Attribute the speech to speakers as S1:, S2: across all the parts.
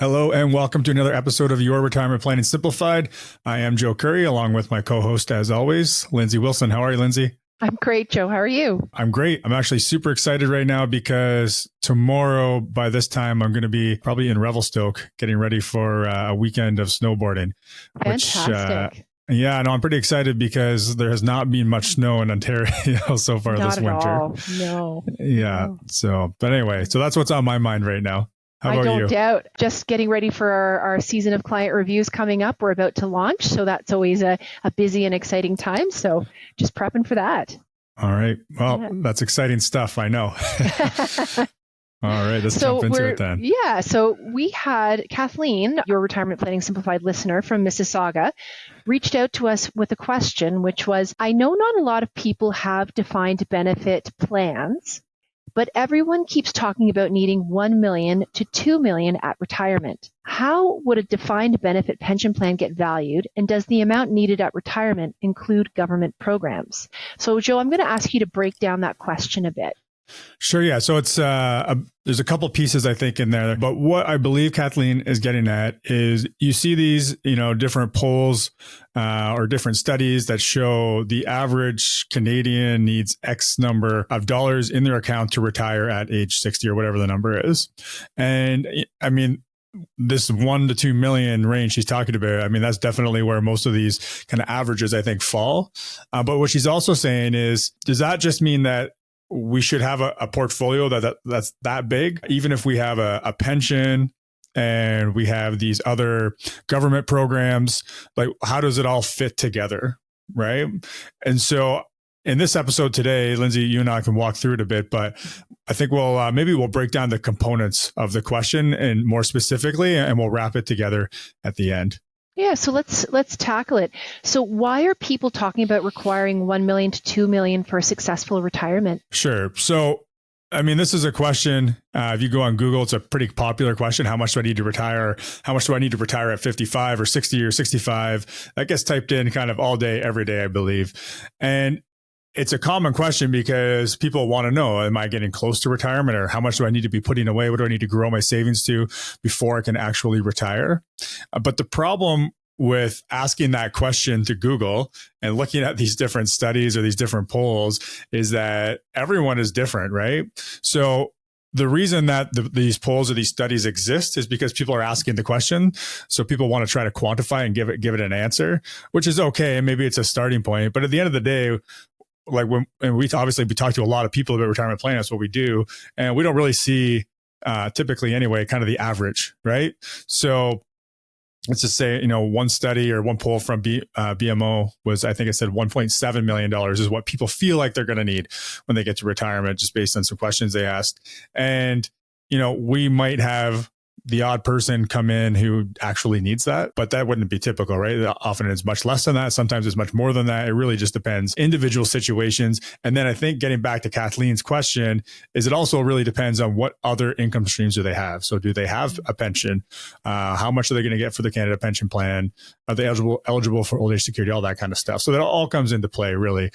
S1: Hello and welcome to another episode of Your Retirement Plan Simplified. I am Joe Curry, along with my co-host, as always, Lindsay Wilson. How are you, Lindsay?
S2: I'm great, Joe. How are you?
S1: I'm great. I'm actually super excited right now because tomorrow, by this time, I'm going to be probably in Revelstoke getting ready for a weekend of snowboarding.
S2: Fantastic.
S1: Yeah, no, I'm pretty excited because there has not been much snow in Ontario so far
S2: Not
S1: this
S2: at
S1: winter.
S2: all. No.
S1: Yeah.
S2: No.
S1: So, but anyway, so that's what's on my mind right now. How
S2: I
S1: about
S2: don't
S1: you?
S2: doubt. Just getting ready for our season of client reviews coming up. We're about to launch. So that's always a busy and exciting time. So just prepping for that.
S1: All right. Well, That's exciting stuff. I know. All right. Let's jump into it then.
S2: Yeah. So we had Kathleen, your Retirement Planning Simplified listener from Mississauga, reached out to us with a question, which was, I know not a lot of people have defined benefit plans, but everyone keeps talking about needing $1 million to $2 million at retirement. How would a defined benefit pension plan get valued? And does the amount needed at retirement include government programs? So, Joe, I'm going to ask you to break down that question a bit.
S1: Sure. Yeah. So it's there's a couple pieces I think in there, but what I believe Kathleen is getting at is you see these, different polls or different studies that show the average Canadian needs X number of dollars in their account to retire at age 60 or whatever the number is. And I mean, this 1 to 2 million range she's talking about, I mean, that's definitely where most of these kind of averages, I think, fall. But what she's also saying is, does that just mean that we should have a portfolio that's that big, even if we have a pension and we have these other government programs? Like, how does it all fit together, right? And so in this episode today, Lindsay, you and I can walk through it a bit, but I think maybe we'll break down the components of the question and more specifically, and we'll wrap it together at the end.
S2: Yeah, so let's tackle it. So why are people talking about requiring $1 million to $2 million for a successful retirement?
S1: Sure. So, I mean, this is a question. If you go on Google, it's a pretty popular question. How much do I need to retire? How much do I need to retire at 55 or 60 or 65? That gets typed in kind of all day, every day, I believe. And it's a common question because people want to know, am I getting close to retirement, or how much do I need to be putting away? What do I need to grow my savings to before I can actually retire? But the problem with asking that question to Google and looking at these different studies or these different polls is that everyone is different, right? So the reason that these polls or these studies exist is because people are asking the question. So people want to try to quantify and give it an answer, which is okay. And maybe it's a starting point. But at the end of the day, like we talk to a lot of people about retirement planning, that's what we do. And we don't really see, typically anyway, kind of the average, right? So let's just say, one study or one poll from BMO was, I think it said $1.7 million is what people feel like they're going to need when they get to retirement, just based on some questions they asked. And, we might have the odd person come in who actually needs that, but that wouldn't be typical, right? Often it's much less than that. Sometimes it's much more than that. It really just depends, individual situations. And then I think getting back to Kathleen's question is it also really depends on what other income streams do they have. So do they have a pension? How much are they going to get for the Canada Pension Plan? Are they eligible for old age security? All that kind of stuff. So that all comes into play, really.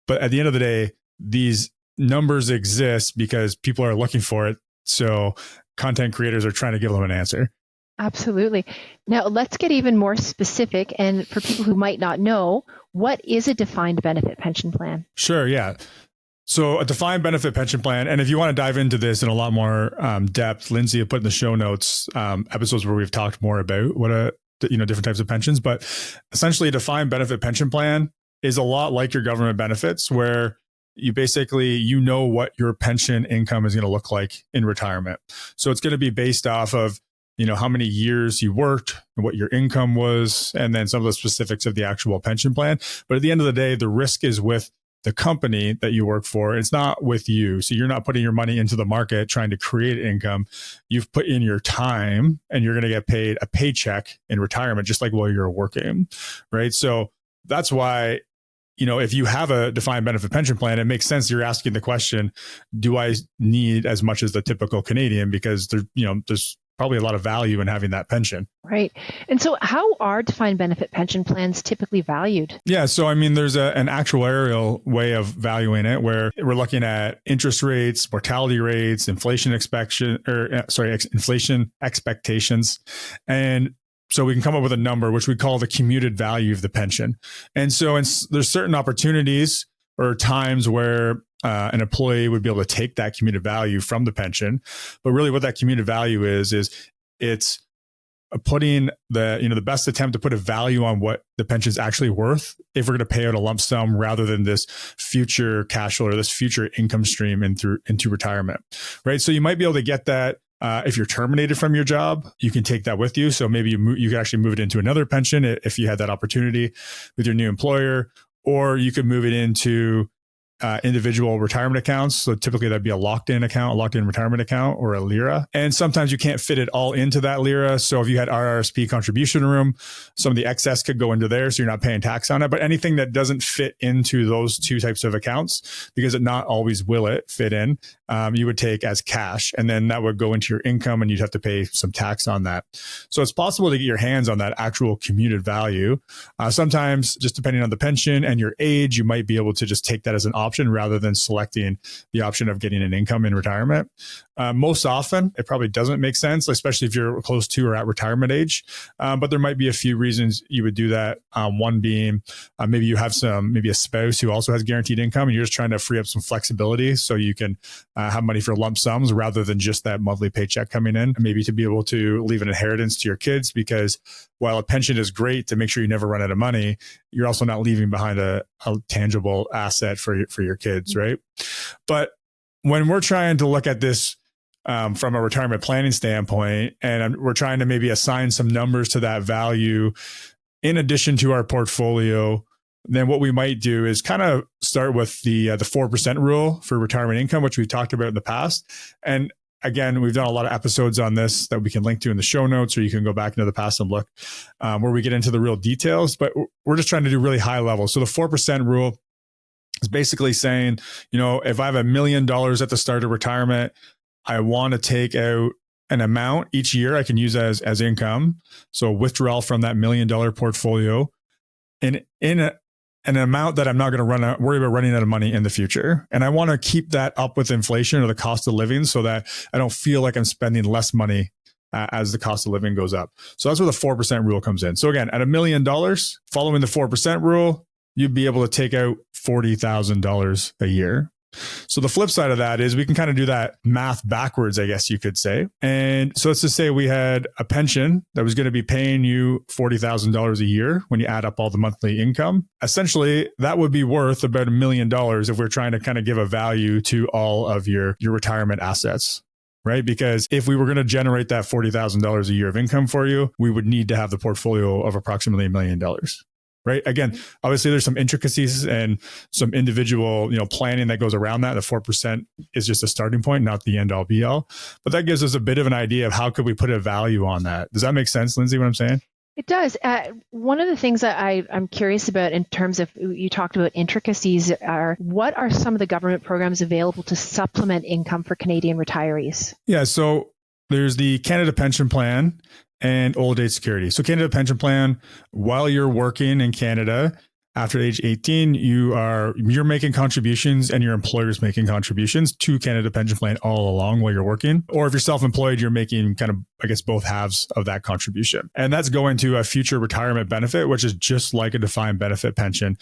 S1: But at the end of the day, these numbers exist because people are looking for it. So content creators are trying to give them an answer.
S2: Absolutely. Now, let's get even more specific. And for people who might not know, what is a defined benefit pension plan?
S1: Sure. Yeah. So a defined benefit pension plan, and if you want to dive into this in a lot more depth, Lindsay will put in the show notes episodes where we've talked more about what different types of pensions. But essentially, a defined benefit pension plan is a lot like your government benefits, where you basically, what your pension income is going to look like in retirement. So it's going to be based off of, how many years you worked and what your income was, and then some of the specifics of the actual pension plan. But at the end of the day, the risk is with the company that you work for. It's not with you. So you're not putting your money into the market trying to create income. You've put in your time and you're going to get paid a paycheck in retirement, just like while you're working, right? So that's why, if you have a defined benefit pension plan, it makes sense you're asking the question, do I need as much as the typical Canadian? Because there's probably a lot of value in having that pension.
S2: Right. And so how are defined benefit pension plans typically valued?
S1: Yeah. So, I mean, there's an actuarial way of valuing it where we're looking at interest rates, mortality rates, inflation expectations. And so we can come up with a number, which we call the commuted value of the pension. And so there's certain opportunities or times where an employee would be able to take that commuted value from the pension. But really what that commuted value is it's putting the best attempt to put a value on what the pension is actually worth if we're going to pay out a lump sum rather than this future cash flow or this future income stream into retirement, right? So you might be able to get that. If you're terminated from your job, you can take that with you. So maybe you could actually move it into another pension if you had that opportunity with your new employer, or you could move it into individual retirement accounts. So typically that'd be a locked-in retirement account or a LIRA. And sometimes you can't fit it all into that LIRA. So if you had RRSP contribution room, some of the excess could go into there. So you're not paying tax on it. But anything that doesn't fit into those two types of accounts, because it not always will it fit in, you would take as cash. And then that would go into your income and you'd have to pay some tax on that. So it's possible to get your hands on that actual commuted value. Sometimes just depending on the pension and your age, you might be able to just take that as an option rather than selecting the option of getting an income in retirement. Most often, it probably doesn't make sense, especially if you're close to or at retirement age. But there might be a few reasons you would do that. One being maybe you have maybe a spouse who also has guaranteed income and you're just trying to free up some flexibility so you can have money for lump sums rather than just that monthly paycheck coming in. Maybe to be able to leave an inheritance to your kids, because while a pension is great to make sure you never run out of money, you're also not leaving behind a tangible asset for your kids, right? But when we're trying to look at this from a retirement planning standpoint, and we're trying to maybe assign some numbers to that value in addition to our portfolio, then what we might do is kind of start with the 4% rule for retirement income, which we've talked about in the past. And again, we've done a lot of episodes on this that we can link to in the show notes, or you can go back into the past and look where we get into the real details. But we're just trying to do really high level. So the 4% rule is basically saying, if I have $1 million at the start of retirement, I want to take out an amount each year I can use as income. So withdrawal from that $1 million portfolio in an amount that I'm not going to worry about running out of money in the future. And I want to keep that up with inflation or the cost of living so that I don't feel like I'm spending less money as the cost of living goes up. So that's where the 4% rule comes in. So again, at $1 million, following the 4% rule, you'd be able to take out $40,000 a year. So the flip side of that is we can kind of do that math backwards, I guess you could say. And so let's just say we had a pension that was going to be paying you $40,000 a year when you add up all the monthly income. Essentially, that would be worth about $1 million if we're trying to kind of give a value to all of your retirement assets. Right? Because if we were going to generate that $40,000 a year of income for you, we would need to have the portfolio of approximately $1 million. Right. Again, obviously there's some intricacies and some individual, planning that goes around that. The 4% is just a starting point, not the end all be all. But that gives us a bit of an idea of how could we put a value on that. Does that make sense, Lindsay, what I'm saying?
S2: It does. One of the things that I'm curious about in terms of, you talked about intricacies, what are some of the government programs available to supplement income for Canadian retirees?
S1: Yeah. So there's the Canada Pension Plan and Old Age Security. So Canada Pension Plan, while you're working in Canada, after age 18, you're making contributions and your employer's making contributions to Canada Pension Plan all along while you're working. Or if you're self-employed, you're making kind of, I guess, both halves of that contribution. And that's going to a future retirement benefit, which is just like a defined benefit pension.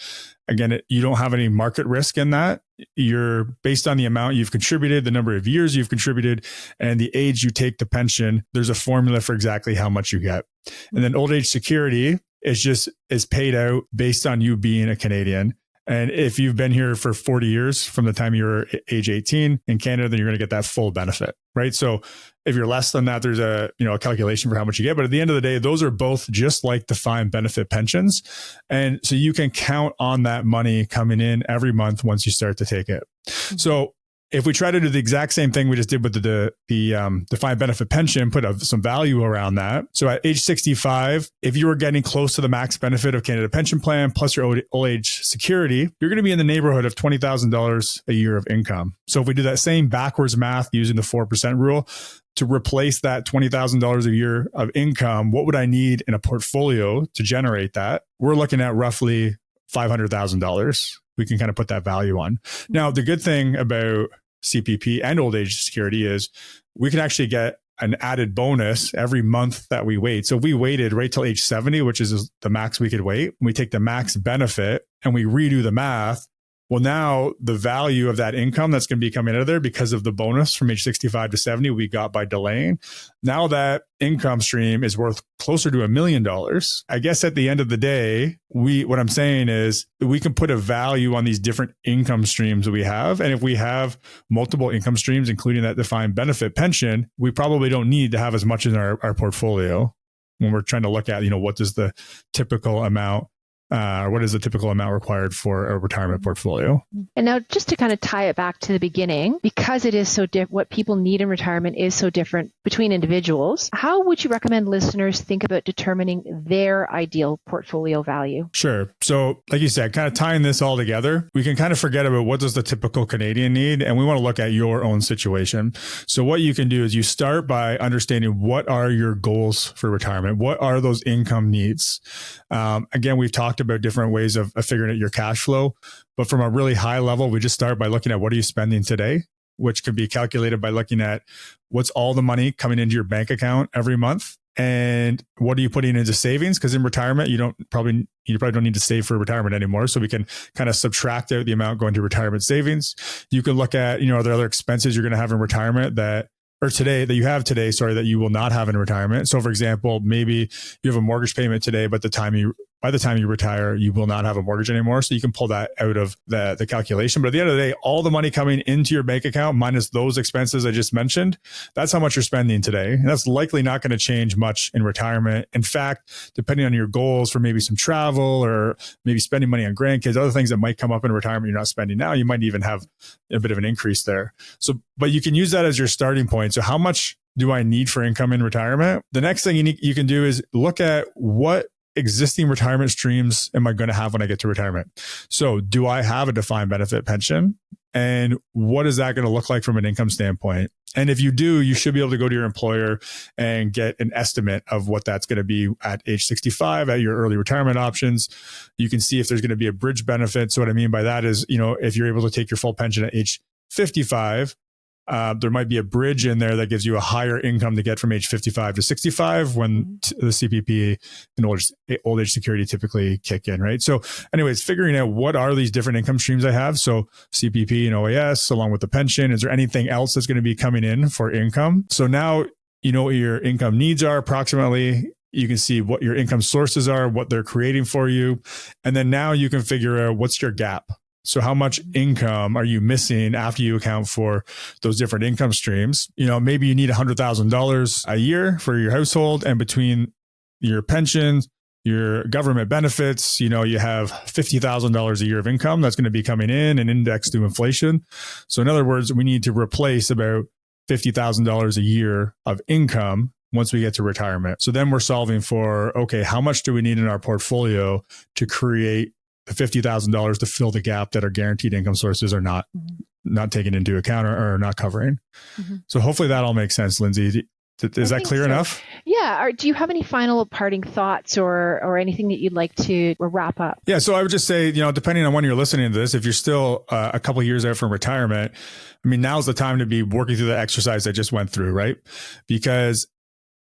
S1: Again, you don't have any market risk in that. You're based on the amount you've contributed, the number of years you've contributed, and the age you take the pension. There's a formula for exactly how much you get. And then Old Age Security is paid out based on you being a Canadian. And if you've been here for 40 years from the time you were age 18 in Canada, then you're going to get that full benefit, right? So if you're less than that, there's a calculation for how much you get. But at the end of the day, those are both just like defined benefit pensions. And so you can count on that money coming in every month once you start to take it. So if we try to do the exact same thing we just did with the defined benefit pension, put some value around that. So at age 65, if you were getting close to the max benefit of Canada Pension Plan plus your old age security, you're going to be in the neighborhood of $20,000 a year of income. So if we do that same backwards math using the 4% rule, to replace that $20,000 a year of income, what would I need in a portfolio to generate that? We're looking at roughly $500,000. We can kind of put that value on. Now, the good thing about CPP and old age security is we can actually get an added bonus every month that we wait. So if we waited right till age 70, which is the max we could wait, we take the max benefit and we redo the math. Well, now the value of that income that's going to be coming out of there because of the bonus from age 65 to 70 we got by delaying. Now that income stream is worth closer to $1 million. I guess at the end of the day, what I'm saying is we can put a value on these different income streams that we have. And if we have multiple income streams, including that defined benefit pension, we probably don't need to have as much in our portfolio when we're trying to look at, what does the typical amount what is the typical amount required for a retirement portfolio?
S2: And now just to kind of tie it back to the beginning, because it is so different, what people need in retirement is so different between individuals, how would you recommend listeners think about determining their ideal portfolio value?
S1: Sure. So like you said, kind of tying this all together, we can kind of forget about what does the typical Canadian need, and we want to look at your own situation. So what you can do is you start by understanding what are your goals for retirement? What are those income needs? Again, we've talked about different ways of figuring out your cash flow. But from a really high level, we just start by looking at what are you spending today, which can be calculated by looking at what's all the money coming into your bank account every month and what are you putting into savings? Because in retirement, you probably don't need to save for retirement anymore. So we can kind of subtract out the amount going to retirement savings. You can look at, are there other expenses you're going to have in retirement that you will not have in retirement. So for example, maybe you have a mortgage payment today, but by the time you retire, you will not have a mortgage anymore. So you can pull that out of the calculation. But at the end of the day, all the money coming into your bank account minus those expenses I just mentioned, that's how much you're spending today. And that's likely not going to change much in retirement. In fact, depending on your goals for maybe some travel or maybe spending money on grandkids, other things that might come up in retirement you're not spending now, you might even have a bit of an increase there. So, but you can use that as your starting point. So how much do I need for income in retirement? The next thing you can do is look at what existing retirement streams am I going to have when I get to retirement? So do I have a defined benefit pension? And what is that going to look like from an income standpoint? And if you do, you should be able to go to your employer and get an estimate of what that's going to be at age 65 at your early retirement options. You can see if there's going to be a bridge benefit. So what I mean by that is, if you're able to take your full pension at age 55, there might be a bridge in there that gives you a higher income to get from age 55 to 65 when the CPP and old age security typically kick in, right? So anyways, figuring out what are these different income streams I have. So CPP and OAS along with the pension, is there anything else that's going to be coming in for income? So now you know what your income needs are approximately. You can see what your income sources are, what they're creating for you. And then now you can figure out what's your gap. So how much income are you missing after you account for those different income streams? Maybe you need $100,000 a year for your household, and between your pensions, your government benefits, you have $50,000 a year of income that's going to be coming in and indexed to inflation. So in other words, we need to replace about $50,000 a year of income once we get to retirement. So then we're solving for, okay, how much do we need in our portfolio to create the $50,000 to fill the gap that our guaranteed income sources are not taken into account or not covering. Mm-hmm. So hopefully that all makes sense, Lindsay. Is that clear enough?
S2: Yeah. Do you have any final parting thoughts or anything that you'd like to wrap up?
S1: Yeah. So I would just say, depending on when you're listening to this, if you're still a couple of years out from retirement, now's the time to be working through the exercise I just went through, right? Because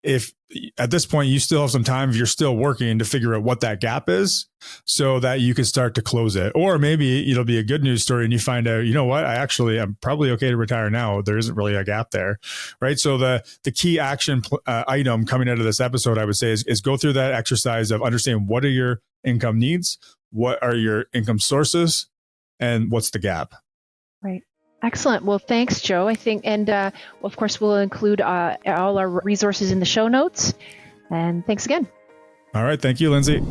S1: if at this point you still have some time, if you're still working, to figure out what that gap is so that you can start to close it. Or maybe it'll be a good news story and you find out, I'm probably okay to retire now. There isn't really a gap there, right? So the key action item coming out of this episode, I would say is go through that exercise of understanding what are your income needs, what are your income sources, and what's the gap.
S2: Right. Excellent. Well, thanks, Joe. I think, and of course, we'll include all our resources in the show notes. And thanks again.
S1: All right. Thank you, Lindsay.